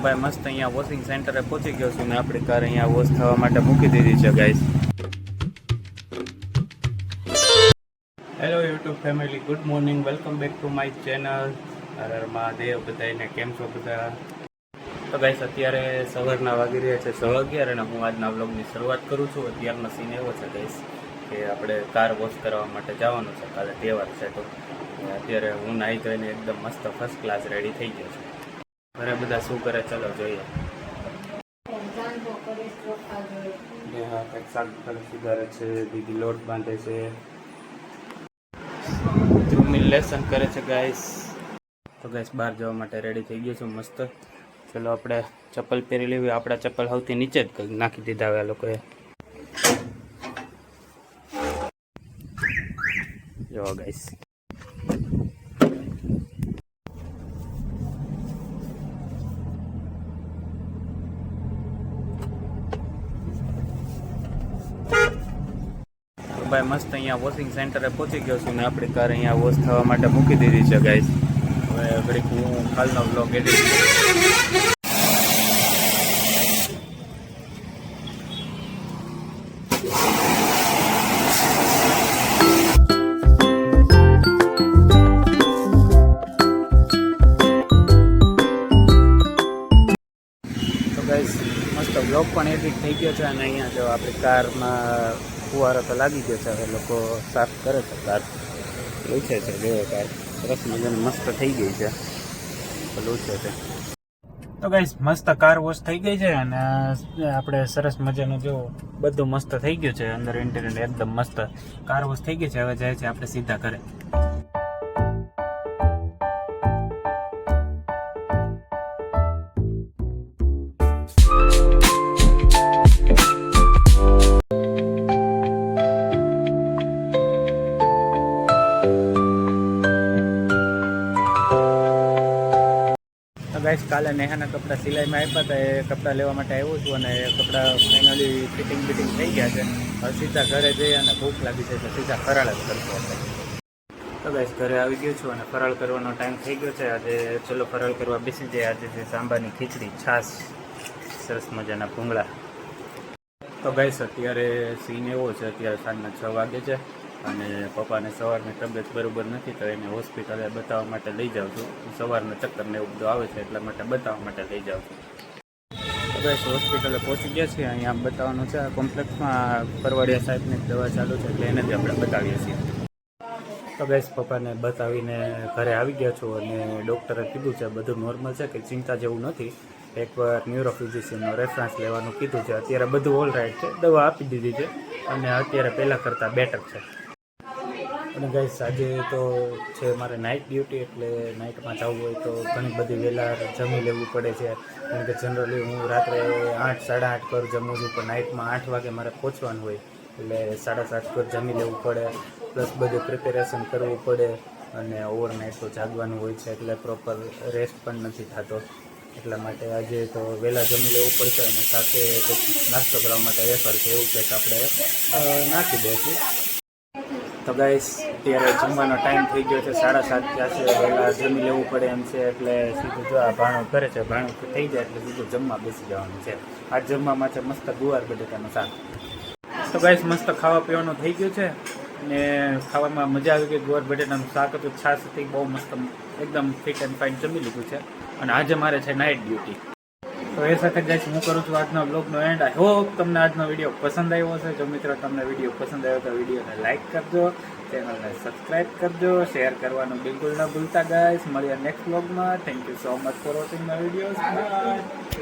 ભાઈ મસ્ત અહીંયા વોશિંગ સેન્ટરે પહોંચી ગયો છું ને આપણી કાર અહીંયા વોશ થવા માટે મૂકી દીધી છે guys. Hello YouTube family, good morning, welcome back to my channel. Har Mahadev. બધાને કેમ છો બધા? તો ગાઈસ અત્યારે સવારના વાગી રહ્યા છે 11:30 અને હું આજના વ્લોગની શરૂઆત કરું છું. અત્યારનો સીન એવો છે ગાઈસ કે આપણે કાર વોશ કરવા માટે જવાનું છે, કાલે તહેવાર છે. તો અત્યારે હું નાહી ધોઈને એકદમ મસ્ત ફર્સ્ટ ક્લાસ રેડી થઈ ગયો છું. ઘરે બધા શું કરે ચલો જોઈએ. હા, કંઈક શાક સુધારે છે, દીદી લોટ બાંધે છે, ધ્રુમિલ લેસન કરે છે ગાઈસ. તો ગાઈસ બહાર જવા માટે રેડી થઈ ગયો છું મસ્ત. ચલો આપણે ચપ્પલ પહેરી લેવી. આપણા ચપ્પલ સૌથી નીચે જ નાખી દીધા હવે આ લોકોએ. જો ગાઈસ ભાઈ મસ્ત અહીંયા વોશિંગ સેન્ટરે પહોંચી ગયો છું ને આપણી કાર અહીંયા વોશ થવા માટે મૂકી દીધી છે ગાઈસ. હવે ઘડીક હું કાલનો બ્લોગ એડિટ તો ગાઈસ મસ્ત બ્લોગ પણ એડિટ થઈ ગયો છે અને અહીંયા જો આપણી કારમાં ફુવારો તો લાગી ગયો છે. હવે લોકો સાફ કરે છે, કાર લૂછે છે. જોયો કાર સરસ મજાની મસ્ત થઈ ગઈ છે, લૂછે છે. તો ગાઈસ મસ્ત કાર વોશ થઈ ગઈ છે અને આપણે સરસ મજાનું જો બધું મસ્ત થઈ ગયું છે. અંદર ઇન્ટિરિયર એકદમ મસ્ત કાર વોશ થઈ ગઈ છે. હવે જાય છે આપણે સીધા ઘરે. ગાઈસ કાલે નેહાના કપડાં સિલાઈમાં આપ્યા હતા, એ કપડાં લેવા માટે આવ્યો છું અને એ કપડાં ફાઇનલી ફિટિંગ થઈ ગયા છે. હવે સીધા ઘરે જઈ અને ભૂખ લાગી છે તો સીધા ફરાળ જ કરશું આપણે. તો ગાઈસ ઘરે આવી ગયો છું અને ફરાળ કરવાનો ટાઈમ થઈ ગયો છે. આજે ચલો ફરાળ કરવા બેસી જાય. આજે છે સાંભારની ખીચડી, છાશ, સરસ મજાના ભૂંગળા. તો ગાઈસ અત્યારે સીન એવો છે, અત્યારે સાંજના 6 વાગે છે અને પપ્પાને સવારની તબિયત બરાબર નથી તો એને હોસ્પિટલે બતાવવા માટે લઈ જાઉં છું. સવારના ચક્કરને એવું બધું આવે છે એટલા માટે બતાવવા માટે લઈ જાઉં છું. તો ગાઈસ હોસ્પિટલે પહોંચી ગયા છીએ. અહીંયા બતાવવાનું છે આ કોમ્પ્લેક્સમાં પરવાડિયા સાહેબની દવા ચાલુ છે એટલે એને જ આપણે બતાવીએ છીએ. તો ગાઈસ પપ્પાને બતાવીને ઘરે આવી ગયા છું અને ડૉક્ટરે કીધું છે બધું નોર્મલ છે, કે ચિંતા જેવું નથી. એકવાર ન્યુરોફિઝિશિયનનો રેફરન્સ લેવાનું કીધું છે. અત્યારે બધું ઓલ રાઈટ છે, દવા આપી દીધી છે અને અત્યારે પહેલાં કરતાં બેટર છે. અને ગાઈસ આજે તો છે મારે નાઇટ ડ્યુટી, એટલે નાઇટમાં જવું હોય તો ઘણી બધી વહેલા જમી લેવું પડે છે. કારણ કે જનરલી હું રાત્રે 8, 8:30 પર જમું છું, પણ નાઇટમાં 8 વાગે મારે પહોંચવાનું હોય એટલે 7:30 પર જમી લેવું પડે. પ્લસ બધું પ્રિપેરેશન કરવું પડે અને ઓવરનાઇટ તો જાગવાનું હોય છે એટલે પ્રોપર રેસ્ટ પણ નથી થતો. એટલા માટે આજે તો વહેલા જમી લેવું પડશે અને સાથે નાસ્તો કરવા માટે વેફર છે એવું કંઈક આપણે નાખી દઈશું. તો ગાઈસ અત્યારે જમવાનો ટાઈમ થઈ ગયો છે, 7:30 થયા છે. વહેલા જમી લેવું પડે એમ છે એટલે સીધું જો આ ભાણું કરે છે. ભાણું થઈ જાય એટલે સીધું જમવા બેસી જવાનું છે. આ જમવામાં છે મસ્ત ગુવાર બટેટાનું શાક. તો ગાઈસ મસ્ત ખાવા પીવાનું થઈ ગયું છે અને ખાવામાં મજા આવી ગઈ. ગુવાર બટેટાનું શાક હતું, છાશ હતી, બહુ મસ્ત એકદમ ફિટ એન્ડ ફાઇન જમી લીધું છે. અને આજે મારે છે નાઇટ ડ્યુટી. તો એ સાથે ગાઈસ હું કરું છું આજનો બ્લોગનો એન્ડ. આઈ હોપ તમને આજનો વિડીયો પસંદ આવ્યો હશે. જો મિત્રો તમને વિડીયો પસંદ આવ્યો તો વિડીયોને લાઇક કરજો, ચેનલને સબસ્ક્રાઈબ કરજો, શેર કરવાનું બિલકુલ ન ભૂલતા ગાઈસ. મળીએ નેક્સ્ટ બ્લોગમાં. Thank you so much for watching my videos. By.